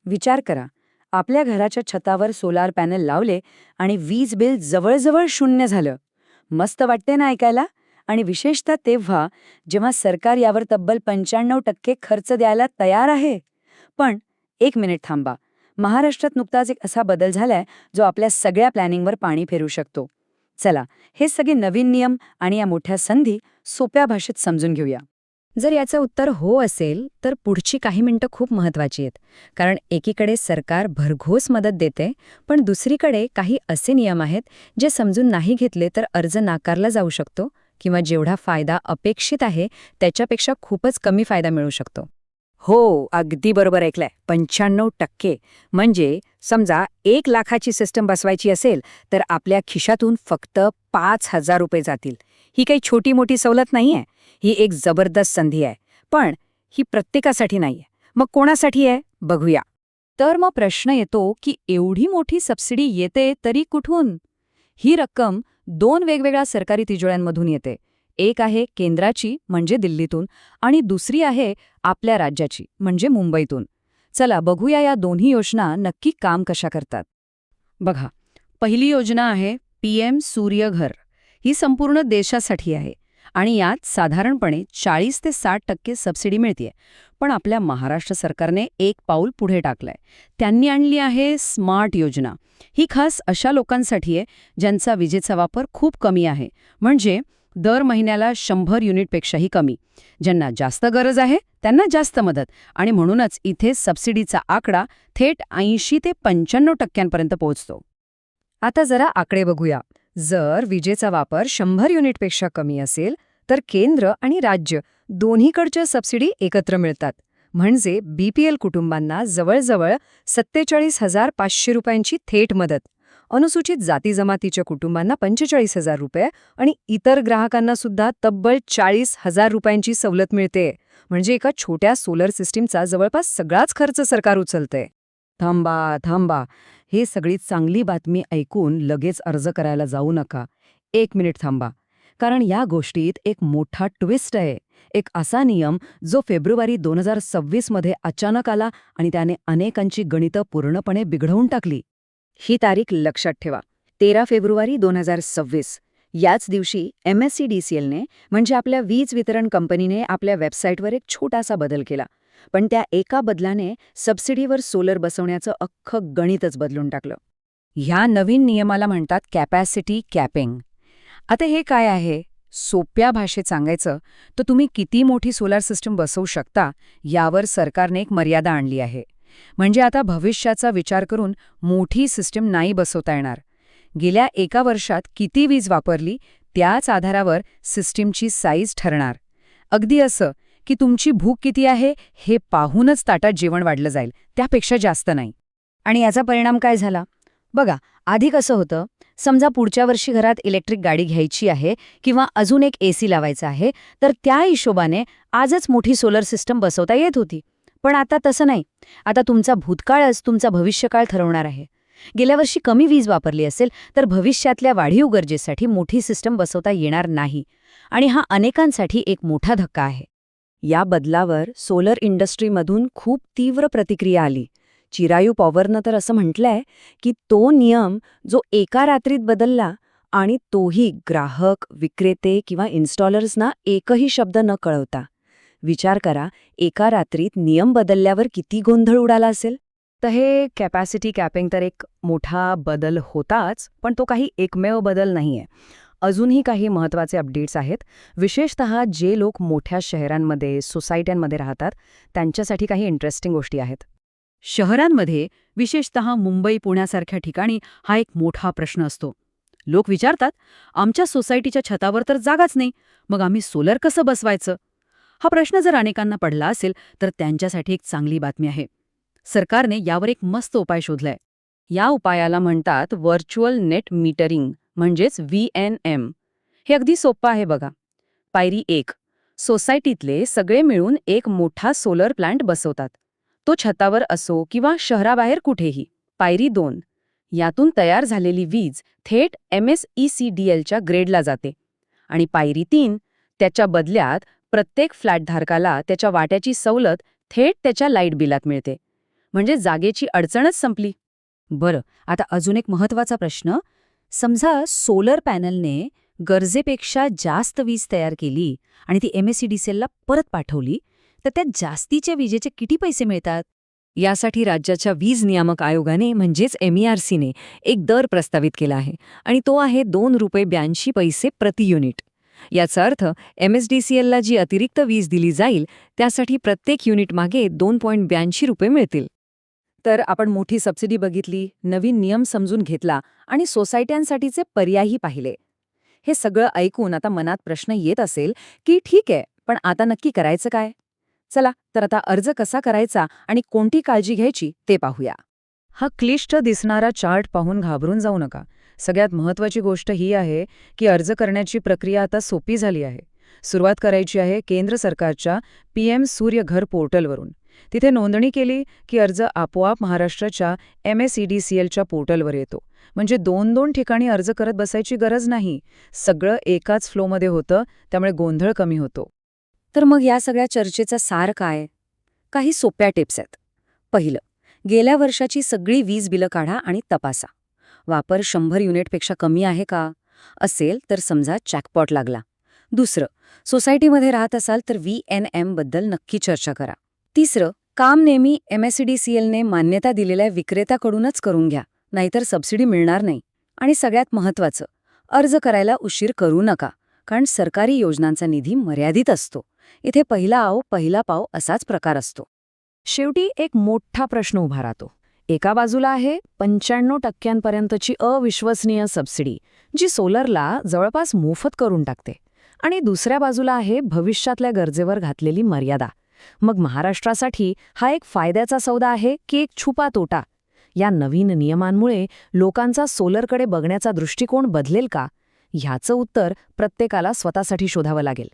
विचार करा, आपल्या घराच्या छतावर सोलार पॅनल लावले आणि वीज बिल जवळजवळ शून्य झालं. मस्त वाटते ना ऐकायला? आणि विशेषतः तेव्हा जेव्हा सरकार यावर तब्बल 95% खर्च द्यायला तयार आहे. पण एक मिनिट थांबा. महाराष्ट्रात नुकताच एक असा बदल झालाय जो आपल्या सगळ्या प्लॅनिंगवर पाणी फेरू शकतो. चला, हे सगळे नवीन नियम आणि या मोठ्या संधी सोप्या भाषेत समजून घेऊया. जर याचं उत्तर हो असेल तर पुढची काही मिनिटं खूप महत्त्वाची आहेत. कारण एकीकडे सरकार भरघोस मदत देते, पण दुसरीकडे काही असे नियम आहेत जे समजून नाही घेतले तर अर्ज नाकारला जाऊ शकतो किंवा जेवढा फायदा अपेक्षित आहे त्याच्यापेक्षा खूपच कमी फायदा मिळू शकतो. हो, अगदी बरोबर ऐकलंय. 95%. म्हणजे समजा 1,00,000ची सिस्टम बसवायची असेल तर आपल्या खिशातून फक्त 5,000 रुपये जातील. ही काही छोटी मोठी सवलत नाहीये. ही एक जबरदस्त संधी आहे. पण ही प्रत्येकासाठी नाहीये. मग कोणासाठी आहे बघूया. तर मग प्रश्न येतो की एवढी मोठी सबसिडी येते तरी कुठून? ही रक्कम 2 वेगवेगळ्या सरकारी तिजोऱ्यांमधून येते. एक आहे केंद्राची म्हणजे दिल्लीतून आणि दुसरी आहे आपल्या राज्याची म्हणजे मुंबईतून. चला बघूया या दोन्ही योजना नक्की काम कशा करतात. बघा, पहिली योजना आहे PM सूर्यघर. ही संपूर्ण देशासाठी आहे आणि यात साधारणपणे 40 ते 60% सबसिडी मिळते. पण आपल्या महाराष्ट्र सरकारने एक पाऊल पुढे टाकलंय. त्यांनी आणली आहे स्मार्ट योजना. ही खास अशा लोकांसाठी आहे ज्यांचा विजेचा वापर खूप कमी आहे, म्हणजे दर महिन्याला 100 युनिटपेक्षाही कमी. ज्यांना जास्त गरज आहे त्यांना जास्त मदत, आणि म्हणूनच इथे सबसिडीचा आकडा थेट 80 ते 95% पोहोचतो. आता जरा आकडे बघूया. जर विजेचा वापर 100 युनिटपेक्षा कमी असेल तर केंद्र आणि राज्य दोन्हीकडच्या सबसिडी एकत्र मिळतात. म्हणजे BPL कुटुंबांना जवळजवळ 47,500 रुपयांची थेट मदत, अनुसूचित जाती जमातीच्या कुटुंबांना 45,000 रुपये आणि इतर ग्राहकांना सुद्धा तब्बल 40,000 रुपयांची सवलत मिळते. म्हणजे एका छोट्या सोलर सिस्टीमचा जवळपास सगळाच खर्च सरकार उचलते. थांबा. हे सगळी चांगली बातमी ऐकून लगेच अर्ज करायला जाऊ नका. 1 मिनिट थांबा. कारण या गोष्टीत एक मोठा ट्विस्ट आहे. एक असा नियम जो फेब्रुवारी 2026 मध्ये अचानक आला आणि त्याने अनेकांची गणितं पूर्णपणे बिघडवून टाकली. ही तारीख लक्षात ठेवा. 13 फेब्रुवारी 2026. याच दिवशी MSEDCLने म्हणजे आपल्या वीज वितरण कंपनीने आपल्या वेबसाईटवर एक छोटासा बदल केला. पण त्या एका बदलाने सबसिडीवर सोलर बसवण्याचं अख्खं गणितच बदलून टाकलं. ह्या नवीन नियमाला म्हणतात कॅपॅसिटी कॅपिंग. आता हे काय आहे? सोप्या भाषेत सांगायचं तर तुम्ही किती मोठी सोलार सिस्टम बसवू शकता यावर सरकारने एक मर्यादा आणली आहे. म्हणजे आता भविष्याचा विचार करून मोठी सिस्टम नाही बसवता येणार. गेल्या एका वर्षात किती वीज वापरली त्याच आधारावर सिस्टीमची साईज ठरणार. अगदी असं की तुमची भूक किती आहे हे पाहूनच ताटात जेवण वाढलं जाईल, त्यापेक्षा जास्त नाही. आणि याचा परिणाम काय झाला? बघा, आधी कसं होतं, समजा पुढच्या वर्षी घरात इलेक्ट्रिक गाडी घ्यायची आहे किंवा अजून एक AC लावायचा आहे, तर त्या हिशोबाने आजच मोठी सोलर सिस्टम बसवता येत होती. पण आता तसं नाही. आता तुमचा भूतकाळच तुमचा भविष्यकाळ ठरवणार आहे. गेल्या वर्षी कमी वीज वापरली असेल तर भविष्यातल्या वाढीव गरजेसाठी मोठी सिस्टम बसवता येणार नाही. आणि हा अनेकांसाठी एक मोठा धक्का आहे. या बदलावर सोलर इंडस्ट्रीमधून खूप तीव्र प्रतिक्रिया आली. चिरायू पॉवरनं तर असं म्हटलंय की तो नियम जो एका रात्रीत बदलला आणि तोही ग्राहक, विक्रेते किंवा इन्स्टॉलर्सना एकही शब्द न कळवता. विचार करा, एका रात्रीत नियम बदलल्यावर किती गोंधळ उडाला असेल. तर हे कॅपॅसिटी कॅपिंग तर एक मोठा बदल होताच, पण तो काही एकमेव बदल नाहीये. अजूनही काही महत्त्वाचे अपडेट्स आहेत. विशेषतः जे लोक मोठ्या शहरांमध्ये, सोसायट्यांमध्ये राहतात त्यांच्यासाठी काही इंटरेस्टिंग गोष्टी आहेत. शहरांमध्ये, विशेषतः मुंबई, पुण्यासारख्या ठिकाणी हा एक मोठा प्रश्न असतो. लोक विचारतात, आमच्या सोसायटीच्या छतावर तर जागाच नाही, मग आम्ही सोलर कसं बसवायचं? हा प्रश्न जर अनेकांना पडला असेल तर त्यांच्यासाठी एक चांगली बातमी आहे. सरकारने यावर एक मस्त उपाय शोधलाय. या उपायाला म्हणतात व्हर्च्युअल नेट मीटरिंग, म्हणजेच VNM. हे अगदी सोपं आहे बघा. पायरी 1. सोसायटीतले सगळे मिळून एक मोठा सोलर प्लांट बसवतात. तो छतावर असो किंवा शहराबाहेर कुठेही. पायरी 2. यातून तयार झालेली वीज थेट MSECDLच्या ग्रेडला जाते. आणि पायरी 3. त्याच्या बदल्यात प्रत्येक फ्लॅटधारकाला त्याच्या वाट्याची सवलत थेट त्याच्या लाईट बिलात मिळते. म्हणजे जागेची अडचणच संपली. बरं, आता अजून एक महत्त्वाचा प्रश्न. समजा सोलर पॅनलने गरजेपेक्षा जास्त वीज तयार केली आणि ती MSEDCLला परत पाठवली, तर त्या जास्तीच्या विजेचे किती पैसे मिळतात? यासाठी राज्याच्या वीज नियामक आयोगाने म्हणजेच MERCने एक दर प्रस्तावित केला आहे आणि तो आहे ₹2.82 प्रति युनिट. याचा अर्थ MSDCLला जी अतिरिक्त वीज दिली जाईल त्यासाठी प्रत्येक युनिट मागे ₹2.82 मिळतील. तर आपण मोठी सबसिडी बघितली, नवीन नियम समजून घेतला आणि सोसायट्यांसाठीचे पर्यायही पाहिले. हे सगळं ऐकून आता मनात प्रश्न येत असेल की ठीक आहे, पण आता नक्की करायचं काय? चला तर आता अर्ज कसा करायचा आणि कोणती काळजी घ्यायची ते पाहूया. हा क्लिष्ट दिसणारा चार्ट पाहून घाबरून जाऊ नका. सगळ्यात महत्त्वाची गोष्ट ही आहे की अर्ज करण्याची प्रक्रिया आता सोपी झाली आहे. सुरुवात करायची आहे केंद्र सरकारच्या PM सूर्य घर पोर्टलवरून. तिथे नोंदणी केली की अर्ज आपोआप महाराष्ट्राच्या MSEDCLच्या पोर्टलवर येतो. म्हणजे 2-2 ठिकाणी अर्ज करत बसायची गरज नाही. सगळं एकाच फ्लोमध्ये होतं, त्यामुळे गोंधळ कमी होतो. तर मग या सगळ्या चर्चेचा सार काय? काही सोप्या टिप्स आहेत. पहिलं, गेल्या वर्षाची सगळी वीज बिलं काढा आणि तपासा. वापर 100 युनिटपेक्षा कमी आहे का? असेल तर समजा जॅकपॉट लागला. दुसरं, सोसायटीमध्ये राहत असाल तर VNM बद्दल नक्की चर्चा करा. तिसरं, काम नेहमी MSEDCLने मान्यता दिलेल्या विक्रेत्याकडूनच करून घ्या, नाहीतर सबसिडी मिळणार नाही. आणि सगळ्यात महत्त्वाचं, अर्ज करायला उशीर करू नका, कारण सरकारी योजनांचा निधी मर्यादित असतो. इथे पहिला आव पहिला पाव असाच प्रकार असतो. शेवटी एक मोठा प्रश्न उभा राहतो. एका बाजूला आहे 95% अविश्वसनीय सबसिडी, जी सोलरला जवळपास मोफत करून टाकते. आणि दुसऱ्या बाजूला आहे भविष्यातल्या गरजेवर घातलेली मर्यादा. मग महाराष्ट्रासाठी हा एक फायद्याचा सौदा आहे की एक छुपा तोटा? या नवीन नियमांमुळे लोकांचा सोलरकडे बघण्याचा दृष्टिकोन बदलेल का? ह्याचं उत्तर प्रत्येकाला स्वतःसाठी शोधावं लागेल.